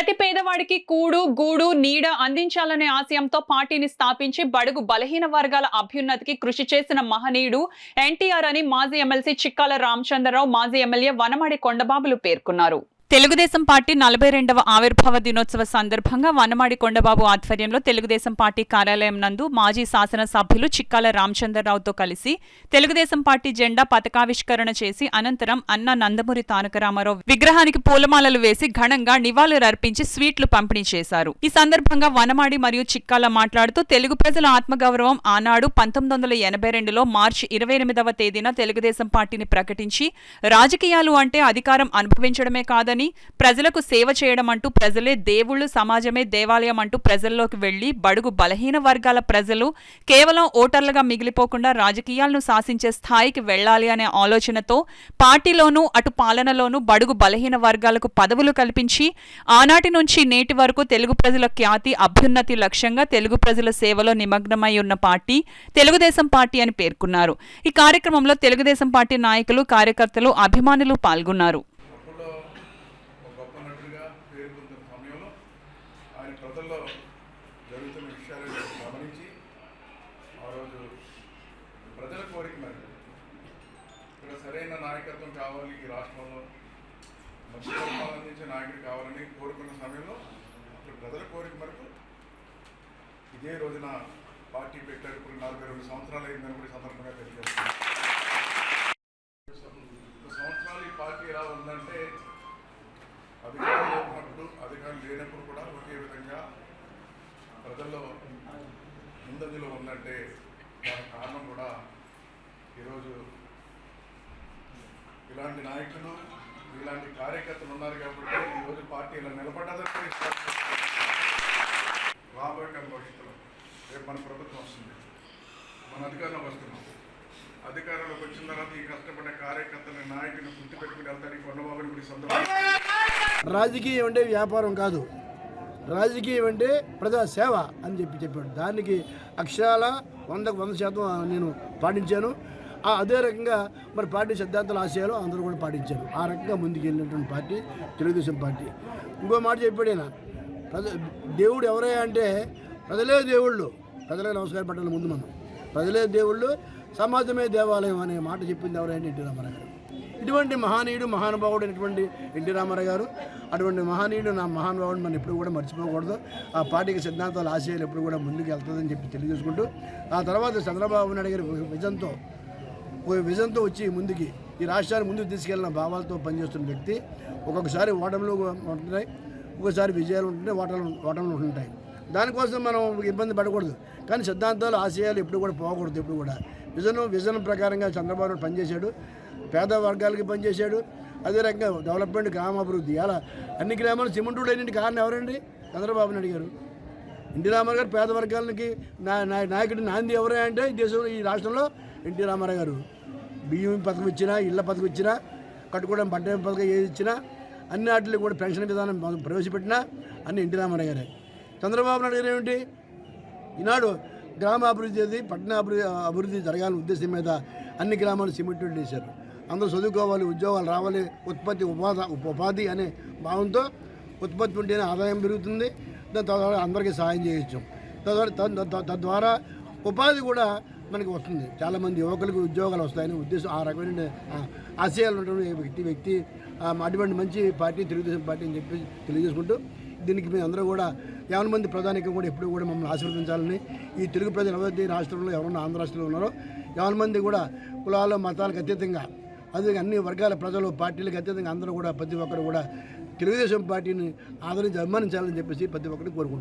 ప్రతి పేదవాడికి కూడు గూడు నీడ అందించాలనే ఆశయంతో పార్టీని స్థాపించి బడుగు బలహీన వర్గాల అభ్యున్నతికి కృషి చేసిన మహనీయుడు ఎన్టీఆర్ అని మాజీ ఎమ్మెల్సీ చిక్కాల రామచంద్రరావు, మాజీ ఎమ్మెల్యే వనమాడి కొండబాబులు పేర్కొన్నారు. తెలుగుదేశం పార్టీ 42వ ఆవిర్భావ దినోత్సవ సందర్భంగా వనమాడి కొండబాబు ఆధ్వర్యంలో తెలుగుదేశం పార్టీ కార్యాలయం నందు మాజీ శాసనసభ్యులు చిక్కాల రామచంద్రరావుతో కలిసి తెలుగుదేశం పార్టీ జెండా పతాకావిష్కరణ చేసి అనంతరం అన్న నందమూరి తారక రామారావు విగ్రహానికి పూలమాలలు వేసి ఘనంగా నివాళులర్పించి స్వీట్లు పంపిణీ చేశారు. ఈ సందర్భంగా వనమాడి మరియు చిక్కాల మాట్లాడుతూ తెలుగు ప్రజల ఆత్మగౌరవం ఆనాడు 1982లో మార్చి 28వ తేదీన తెలుగుదేశం పార్టీని ప్రకటించి రాజకీయాలు అంటే అధికారం అనుభవించడమే కాదని ప్రజలకు సేవ చేయడం అంటూ ప్రజలే దేవుళ్ళు, సమాజమే దేవాలయం అంటూ ప్రజల్లోకి వెళ్లి బడుగు బలహీన వర్గాల ప్రజలు కేవలం ఓటర్లుగా మిగిలిపోకుండా రాజకీయాలను శాసించే స్థాయికి వెళ్లాలి అనే ఆలోచనతో పార్టీలోనూ అటు పాలనలోనూ బడుగు బలహీన వర్గాలకు పదవులు కల్పించి ఆనాటి నుంచి నేటి వరకు తెలుగు ప్రజల ఖ్యాతి, అభ్యున్నతి లక్ష్యంగా తెలుగు ప్రజల సేవలో నిమగ్నమై ఉన్న పార్టీ తెలుగుదేశం పార్టీ అని పేర్కొన్నారు. ఈ కార్యక్రమంలో తెలుగుదేశం పార్టీ నాయకులు, కార్యకర్తలు, అభిమానులు పాల్గొన్నారు. ప్రజల్లో జరుగుతున్న విషయాలను గమనించి ఆ రోజు ప్రజల కోరిక మేరకు ఇక్కడ సరైన నాయకత్వం కావాలి, ఈ రాష్ట్రంలో మంచి పరిపాలన అందించే నాయకుడు కావాలని కోరుకున్న సమయంలో అప్పుడు ప్రజల కోరిక మేరకు ఇదే రోజున పార్టీ పెట్టారు. ఇప్పుడు 42 సంవత్సరాలు అయిందని కూడా సందర్భంగా తెలియజేస్తున్నాను. సంవత్సరాలు ఈ పార్టీ ఎలా ఉందంటే అధికారం లేనప్పుడు, అధికారం లేనప్పుడు కూడా ఒకే విధంగా ప్రజల్లో ముందంజలో ఉందంటే దానికి కారణం కూడా ఈరోజు ఇలాంటి నాయకులు, ఇలాంటి కార్యకర్తలు ఉన్నారు కాబట్టి ఈరోజు పార్టీ ఇలా నిలబడ్డదని రాబోయే భవిష్యత్తులో రేపు మన ప్రభుత్వం వస్తుంది, మన అధికారంలోకి వస్తున్నాం. అధికారంలోకి వచ్చిన తర్వాత ఈ కష్టపడ్డ కార్యకర్తల నాయకులను గుర్తుపెట్టుకుని వెళ్తానికి కొండబాబుని కూడా సందర్భంగా రాజకీయం అంటే వ్యాపారం కాదు, రాజకీయం అంటే ప్రజా సేవ అని చెప్పాడు. దానికి అక్షరాల 100% నేను పాటించాను. అదే రకంగా మరి పార్టీ సిద్ధాంతాల ఆశయాలు అందరూ కూడా పాటించారు. ఆ రకంగా ముందుకు వెళ్ళినటువంటి పార్టీ తెలుగుదేశం పార్టీ. ఇంకో మాట చెప్పాడైనా, దేవుడు ఎవరయ్యా అంటే ప్రజలే దేవుళ్ళు, ప్రజలకు నమస్కారం పెట్టాలి. ముందు మనం ప్రజలే దేవుళ్ళు, సమాజమే దేవాలయం అనే మాట చెప్పింది ఎవరైనా ఎన్టీ రామారావు గారు. ఇటువంటి మహానీయుడు, మహానుభావుడు అయినటువంటి ఎన్టీ రామారావు గారు, అటువంటి మహానీయుడు, నా మహానుభావుడు మనం ఎప్పుడు కూడా మర్చిపోకూడదు. ఆ పార్టీకి సిద్ధాంతాల ఆశయాలు ఎప్పుడు కూడా ముందుకు వెళ్తుందని చెప్పి తెలియజేసుకుంటూ, ఆ తర్వాత చంద్రబాబు నాయుడు గారి విజన్తో వచ్చి ముందుకి ఈ రాష్ట్రాన్ని ముందుకు తీసుకెళ్లిన భావాలతో పనిచేస్తున్న వ్యక్తి. ఒక్కొక్కసారి ఓటములు ఉంటున్నాయి, ఒక్కొక్కసారి విజయాలు ఉంటుంటాయి, ఓటములు ఉంటుంటాయి. దానికోసం మనం ఇబ్బంది పడకూడదు. కానీ సిద్ధాంతాలు, ఆశయాలు ఎప్పుడు కూడా పోకూడదు. ఎప్పుడు కూడా విజన్ ప్రకారంగా చంద్రబాబు నాయుడు పనిచేశాడు, పేద వర్గాలకి పనిచేశాడు. అదే రకంగా డెవలప్మెంట్, గ్రామాభివృద్ధి, అలా అన్ని గ్రామాలు సిమెంటుడు అయినట్టు కారణం ఎవరండి? చంద్రబాబు నాయుడు గారు. ఎన్టీ రామారావు గారు పేద వర్గాలకి నాయకుడి నాంది ఎవరే అంటే ఈ రాష్ట్రంలో ఎన్టీ రామారావు గారు. బియ్యం పథకం ఇచ్చినా, ఇళ్ల పథకం ఇచ్చినా, కట్టుకోవడం పట్ట పథకం ఏది ఇచ్చినా, అన్ని వాటికి కూడా పెన్షన్ విధానం ప్రవేశపెట్టినా అన్ని ఎన్టీ రామారావు గారే. చంద్రబాబు నాయుడు గారు ఏమిటి, ఈనాడు గ్రామాభివృద్ధి, అభివృద్ధి జరగాలని ఉద్దేశం మీద అన్ని గ్రామాలు సిమెంట్ వేశారు. అందరూ చదువుకోవాలి, ఉద్యోగాలు రావాలి, ఉపాధి అనే భావంతో ఉత్పత్తి ఉంటేనే ఆదాయం పెరుగుతుంది, దాని తర్వాత అందరికీ సహాయం చేయొచ్చు. తద్వారా ఉపాధి కూడా మనకి వస్తుంది. చాలామంది యువకులకు ఉద్యోగాలు వస్తాయని ఉద్దేశం, ఆ రకమైన ఆశయాలు ఉన్నటువంటి వ్యక్తి అటువంటి మంచి పార్టీ తెలుగుదేశం పార్టీ అని చెప్పి తెలియజేసుకుంటూ, దీనికి మేము అందరూ కూడా 50 మంది ప్రధానికం కూడా ఎప్పుడు కూడా మమ్మల్ని ఆశీర్వదించాలని, ఈ తెలుగు ప్రజలు ఎవరైతే రాష్ట్రంలో ఎవరన్నా ఆంధ్ర రాష్ట్రంలో ఉన్నారో 50 మంది కూడా కులాలు, మతాలకు అతీతంగా, అదే అన్ని వర్గాల ప్రజలు, పార్టీలకు అతీతంగా అందరూ కూడా ప్రతి ఒక్కరు కూడా తెలుగుదేశం పార్టీని ఆదరించి అభిమానించాలని చెప్పేసి ప్రతి ఒక్కరిని కోరుకుంటున్నాను.